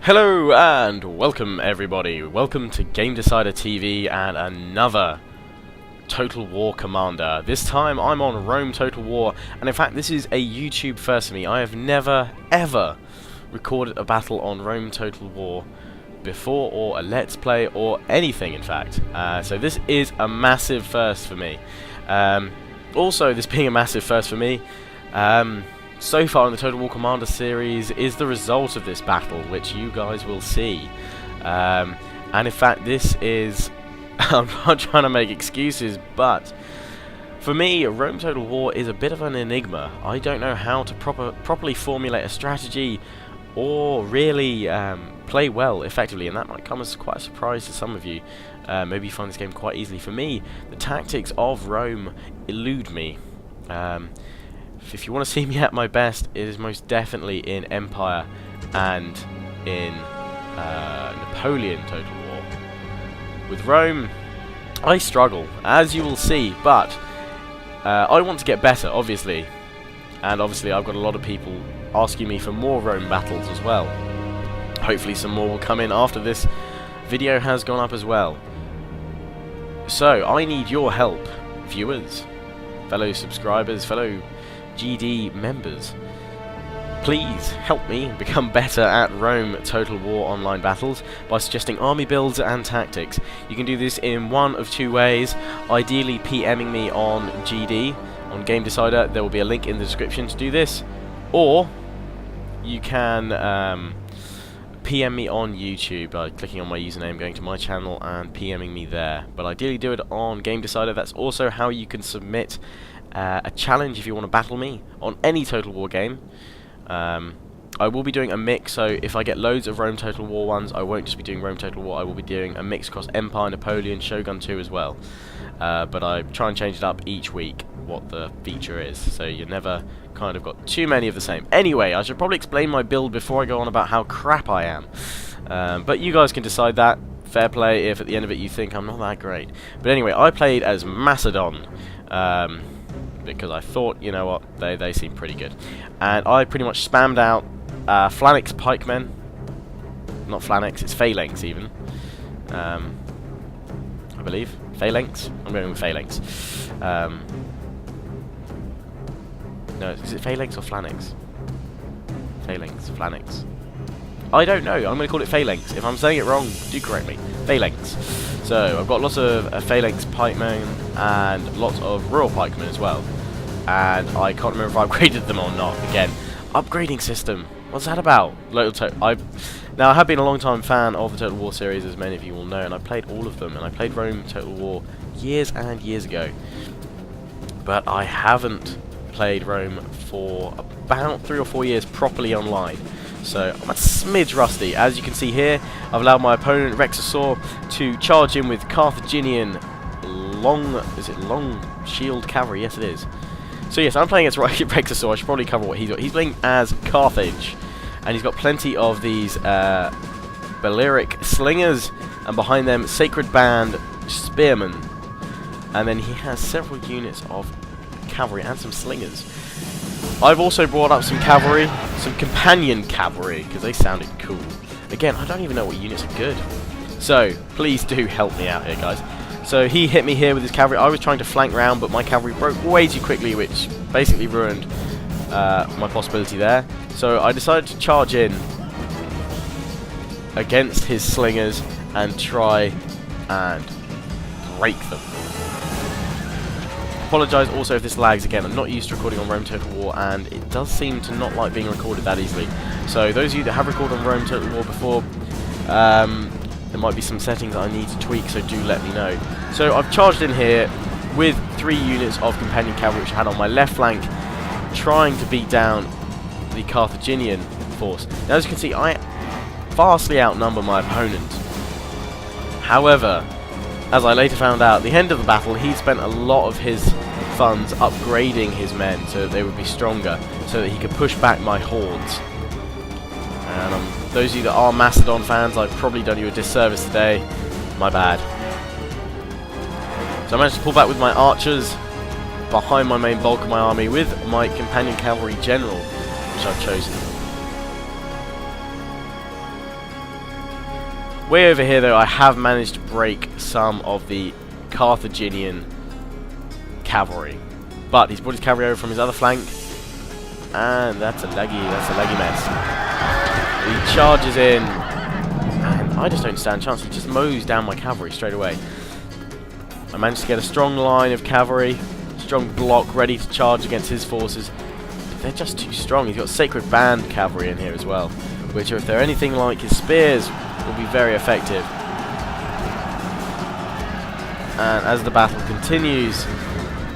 Hello and welcome everybody. Welcome to GameDeciderTV and another Total War Commander. This time I'm on Rome Total War, and in fact this is a YouTube first for me. I have never ever recorded a battle on Rome Total War before, or a Let's Play, or anything in fact. So this is a massive first for me. Also, this being a massive first for me, so far in the Total War Commander series is the result of this battle, which you guys will see. And in fact, this is... I'm not trying to make excuses, but for me, Rome Total War is a bit of an enigma. I don't know how to properly formulate a strategy or really play well effectively, and that might come as quite a surprise to some of you. Maybe you find this game quite easily. For me, the tactics of Rome elude me. If you want to see me at my best, it is most definitely in Empire and in Napoleon Total War. With Rome, I struggle, as you will see, but I want to get better, obviously. And obviously I've got a lot of people asking me for more Rome battles as well. Hopefully some more will come in after this video has gone up as well. So, I need your help, viewers, fellow subscribers, fellow GD members. Please help me become better at Rome Total War online battles by suggesting army builds and tactics. You can do this in one of two ways. Ideally PMing me on GD, on Game Decider. There will be a link in the description to do this. Or you can PM me on YouTube by clicking on my username, going to my channel and PMing me there. But ideally do it on Game Decider. That's also how you can submit a challenge if you want to battle me on any Total War game. I will be doing a mix, so if I get loads of Rome Total War ones, I won't just be doing Rome Total War, I will be doing a mix across Empire, Napoleon, Shogun 2 as well. But I try and change it up each week, what the feature is, so you never kind of got too many of the same. Anyway, I should probably explain my build before I go on about how crap I am. But you guys can decide that. Fair play if at the end of it you think I'm not that great. But anyway, I played as Macedon. Because I thought, you know what, they seem pretty good. And I pretty much spammed out Phalanx pikemen. Not Phalanx, it's Phalanx even. I believe. Phalanx? I'm going with Phalanx. No, is it Phalanx or Phalanx? Phalanx, Phalanx. I don't know, I'm going to call it Phalanx. If I'm saying it wrong, do correct me. Phalanx. So, I've got lots of Phalanx pikemen and lots of Royal pikemen as well. And I can't remember if I upgraded them or not. Again, upgrading system. What's that about? Now, I have been a long time fan of the Total War series, as many of you will know, and I played all of them. And I played Rome Total War years and years ago. But I haven't played Rome for about 3 or 4 years properly online. So I'm a smidge rusty. As you can see here, I've allowed my opponent Rexasaur to charge in with Carthaginian long shield cavalry. Yes, it is. So yes, I'm playing against Rexasaur. I should probably cover what he's got. He's playing as Carthage, and he's got plenty of these Balearic slingers, and behind them Sacred Band spearmen, and then he has several units of cavalry and some slingers. I've also brought up some cavalry, some companion cavalry, because they sounded cool. Again, I don't even know what units are good. So, please do help me out here, guys. So, he hit me here with his cavalry. I was trying to flank round, but my cavalry broke way too quickly, which basically ruined my possibility there. So, I decided to charge in against his slingers and try and break them. Apologise also if this lags again. I'm not used to recording on Rome Total War, and it does seem to not like being recorded that easily. So those of you that have recorded on Rome Total War before, there might be some settings that I need to tweak, so do let me know. So I've charged in here with 3 units of companion cavalry which I had on my left flank, trying to beat down the Carthaginian force. Now as you can see, I vastly outnumber my opponent. However, as I later found out, at the end of the battle, he'd spent a lot of his funds upgrading his men so that they would be stronger, so that he could push back my hordes. And those of you that are Macedon fans, I've probably done you a disservice today. My bad. So I managed to pull back with my archers behind my main bulk of my army with my companion cavalry general, which I've chosen. Way over here, though, I have managed to break some of the Carthaginian cavalry. But he's brought his cavalry over from his other flank, and that's a leggy mess. He charges in, and I just don't stand a chance. He just mows down my cavalry straight away. I managed to get a strong line of cavalry, strong block ready to charge against his forces. But they're just too strong. He's got Sacred Band cavalry in here as well, which, if they're anything like his spears, will be very effective. And as the battle continues,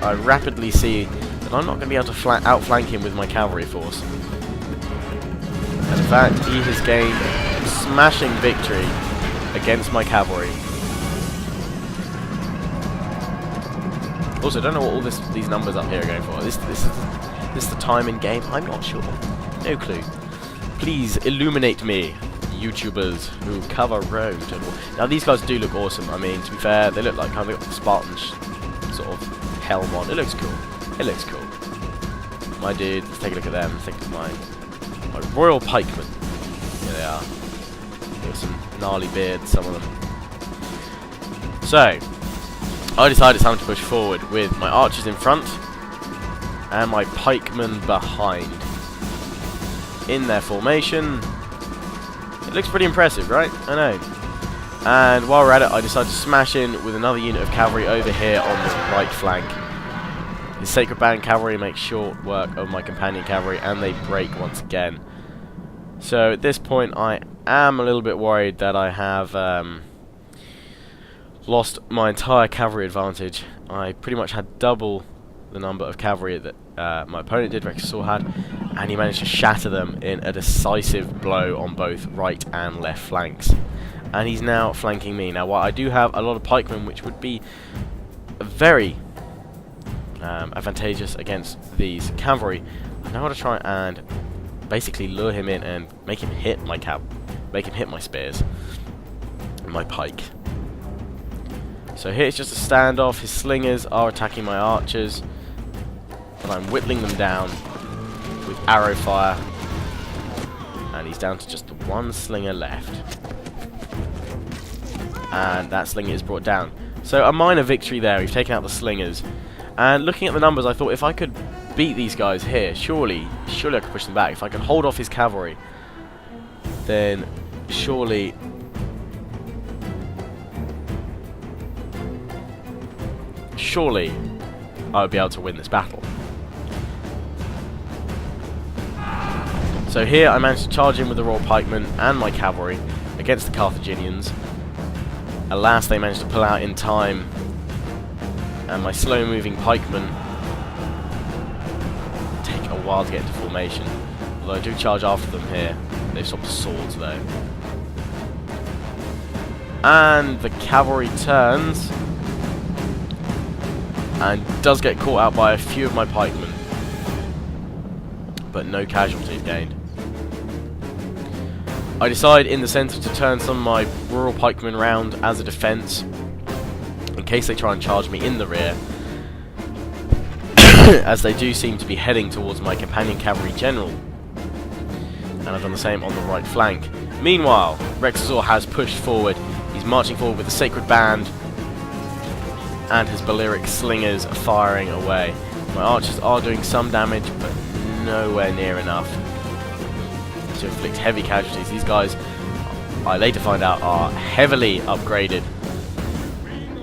I rapidly see that I'm not going to be able to outflank him with my cavalry force. And in fact, he has gained a smashing victory against my cavalry. Also, I don't know what all these numbers up here are going for. This is the time in game? I'm not sure. No clue. Please illuminate me, YouTubers who cover Rome. Now these guys do look awesome. I mean, to be fair, they look like kind of got the Spartan sort of helm on. It looks cool. It looks cool. My dude, let's take a look at them. Let's take a look at my royal pikemen. Here they are. They've got some gnarly beards, some of them. So, I decided it's time to push forward with my archers in front and my pikemen behind. In their formation. It looks pretty impressive, right? I know. And while we're at it, I decided to smash in with another unit of cavalry over here on the right flank. The Sacred Band cavalry makes short work of my companion cavalry, and they break once again. So at this point, I am a little bit worried that I have lost my entire cavalry advantage. I pretty much had double the number of cavalry that my opponent did, Rexasaur had, and he managed to shatter them in a decisive blow on both right and left flanks. And he's now flanking me. Now, while I do have a lot of pikemen, which would be very advantageous against these cavalry, I now want to try and basically lure him in and make him hit my spears and my pike. So here it's just a standoff. His slingers are attacking my archers, and I'm whittling them down with arrow fire, and he's down to just the one slinger left, and that slinger is brought down. So a minor victory there. We've taken out the slingers, and looking at the numbers, I thought if I could beat these guys here, surely I could push them back. If I can hold off his cavalry, then surely I would be able to win this battle. So here I managed to charge in with the Royal Pikemen and my cavalry against the Carthaginians. Alas, they managed to pull out in time, and my slow-moving pikemen take a while to get into formation. Although I do charge after them here. They've swapped swords though. And the cavalry turns and does get caught out by a few of my pikemen, but no casualties gained. I decide in the centre to turn some of my rural pikemen round as a defence in case they try and charge me in the rear, as they do seem to be heading towards my companion cavalry general, and I've done the same on the right flank. Meanwhile, Rexasaur has pushed forward. He's marching forward with the Sacred Band and his Balearic slingers are firing away. My archers are doing some damage, but nowhere near enough to inflict heavy casualties. These guys, I later find out, are heavily upgraded,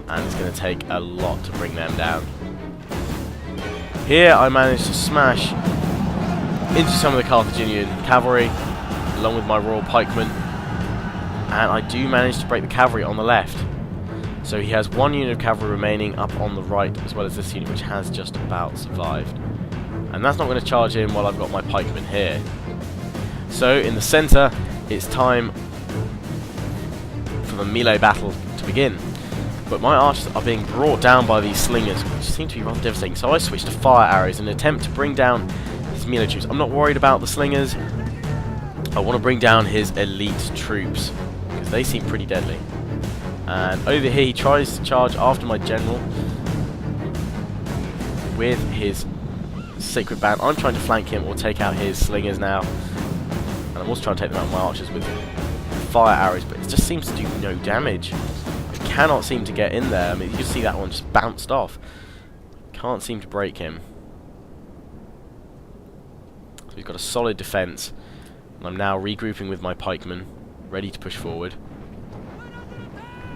and it's going to take a lot to bring them down. Here I managed to smash into some of the Carthaginian cavalry along with my Royal Pikemen, and I do manage to break the cavalry on the left. So he has one unit of cavalry remaining up on the right, as well as this unit which has just about survived. And that's not going to charge in while I've got my pikemen here. So in the centre, it's time for the melee battle to begin. But my archers are being brought down by these slingers, which seem to be rather devastating. So I switch to fire arrows in an attempt to bring down his melee troops. I'm not worried about the slingers. I want to bring down his elite troops, because they seem pretty deadly. And over here he tries to charge after my general with his Sacred Band. I'm trying to flank him or take out his slingers now. And I'm also trying to take them out with my archers with fire arrows, but it just seems to do no damage. I cannot seem to get in there. I mean, you can see that one just bounced off. Can't seem to break him. So he's got a solid defense. And I'm now regrouping with my pikemen, ready to push forward.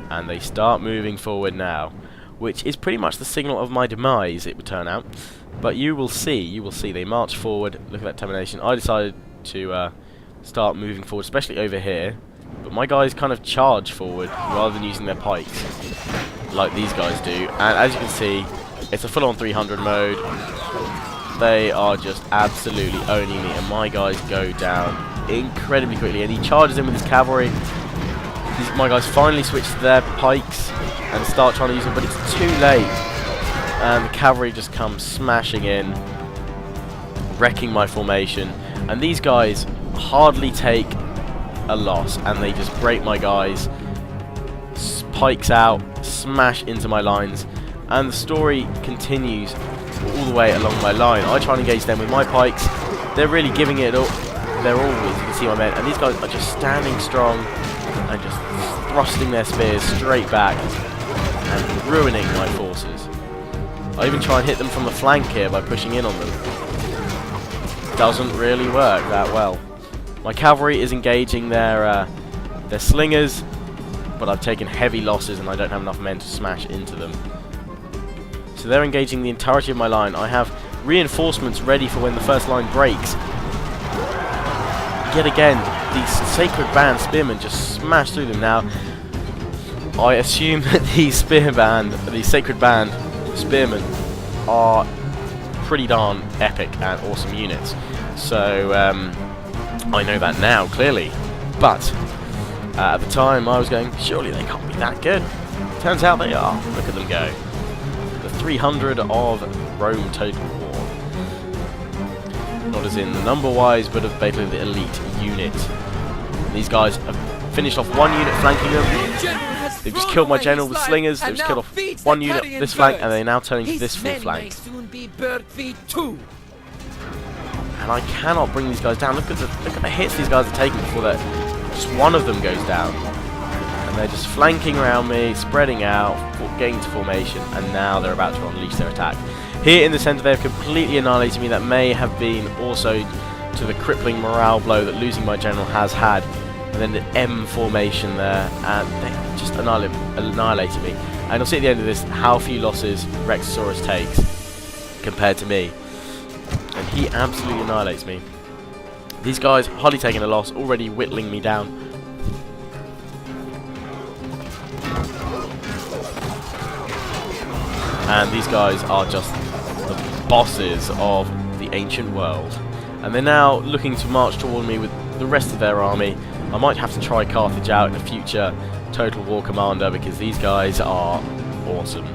And they start moving forward now, which is pretty much the signal of my demise, it would turn out. But you will see, they march forward. Look at that determination. I decided to start moving forward, especially over here. But my guys kind of charge forward rather than using their pikes, like these guys do. And as you can see, it's a full-on 300 mode. They are just absolutely owning me, and my guys go down incredibly quickly. And he charges in with his cavalry. My guys finally switch to their pikes and start trying to use them, but it's too late. And the cavalry just come smashing in, wrecking my formation. And these guys hardly take a loss, and they just break my guys. Pikes out, smash into my lines, and the story continues all the way along my line. I try and engage them with my pikes. They're really giving it all. They're all, as you can see, my men. And these guys are just standing strong and just thrusting their spears straight back and ruining my forces. I even try and hit them from the flank here by pushing in on them. Doesn't really work that well. My cavalry is engaging their slingers, but I've taken heavy losses and I don't have enough men to smash into them. So they're engaging the entirety of my line. I have reinforcements ready for when the first line breaks. Yet again, these Sacred Band spearmen just smash through them. Now, I assume that these Sacred Band spearmen are pretty darn epic and awesome units. So, I know that now, clearly. But, at the time, I was going, surely they can't be that good. Turns out they are. Look at them go. The 300 of Rome Total War. Not as in the number-wise, but of basically the elite unit. And these guys have finished off one unit flanking them. They've just killed my general with slingers. They've just killed off one unit this flank, and they're now turning to this full flank. And I cannot bring these guys down. Look at the hits these guys are taking before just one of them goes down. And they're just flanking around me, spreading out, getting to formation, and now they're about to unleash their attack. Here in the centre they have completely annihilated me. That may have been also to the crippling morale blow that losing my general has had. And then the M formation there, and they just annihilated me. And you'll see at the end of this how few losses Rexasaurus takes compared to me. And he absolutely annihilates me. These guys hardly taking a loss, already whittling me down. And these guys are just the bosses of the ancient world. And they're now looking to march toward me with the rest of their army. I might have to try Carthage out in a future Total War Commander, because these guys are awesome.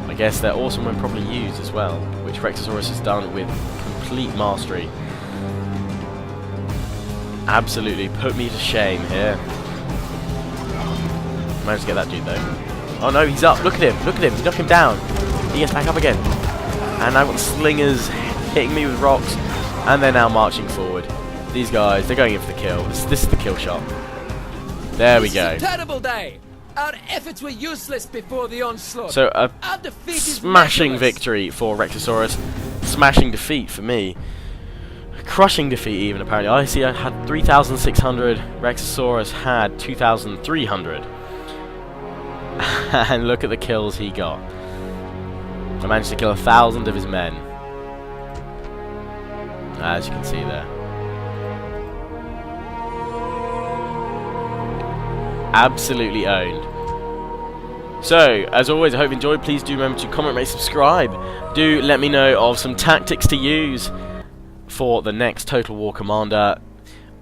I guess they're awesome when properly used as well, which Rexasaurus has done with complete mastery. Absolutely put me to shame here. Managed to get that dude though. Oh no, he's up. Look at him. Look at him. Knock him down. He gets back up again. And I've got slingers hitting me with rocks. And they're now marching forward. These guys, they're going in for the kill. This is the kill shot. There we go. This is a terrible day. Our efforts were useless before the onslaught. So a smashing victory for Rexasaurus. Smashing defeat for me. A crushing defeat even, apparently. I see I had 3,600. Rexasaurus had 2,300. And look at the kills he got. I managed to kill 1,000 of his men, as you can see there. Absolutely owned. So, as always, I hope you enjoyed. Please do remember to comment, rate, subscribe. Do let me know of some tactics to use for the next Total War Commander.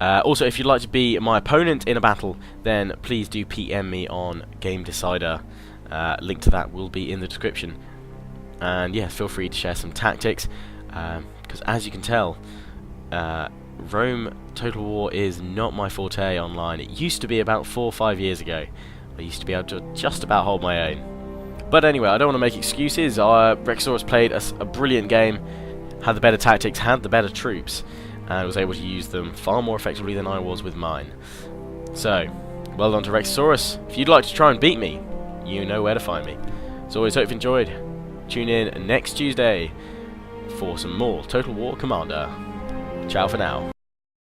Also, if you'd like to be my opponent in a battle, then please do PM me on GameDecider. Link to that will be in the description. And yeah, feel free to share some tactics, because as you can tell, Rome Total War is not my forte online. It used to be about 4 or 5 years ago. I used to be able to just about hold my own. But anyway, I don't want to make excuses. Rexasaurus played a brilliant game, had the better tactics, had the better troops, and was able to use them far more effectively than I was with mine. So, well done to Rexasaurus. If you'd like to try and beat me, you know where to find me. As always, hope you've enjoyed. Tune in next Tuesday for some more Total War Commander. Ciao for now.